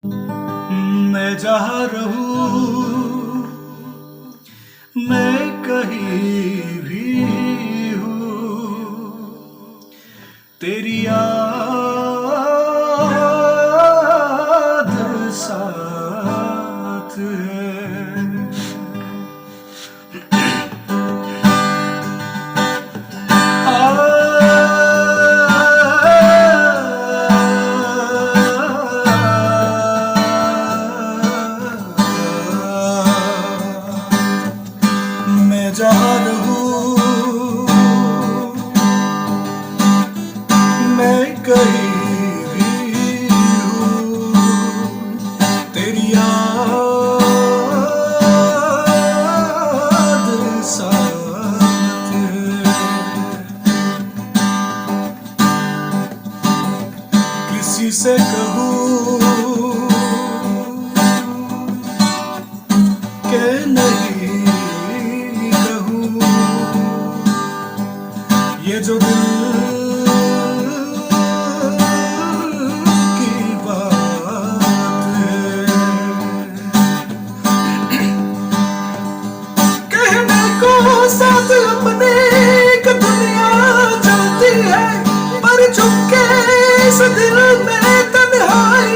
मैं जहाँ रहूं, मैं कहीं भी हूँ, तेरी याद साथ है। मैं जहाँ रहूं, मैं कहीं भी हूँ, तेरी याद साथ है। किसी से कहूँ कि नहीं कहूँ, ये जो दिल की बात है। कहने को साथ अपने एक दुनिया चलती है, पर चुपके इस दिल में तन्हाई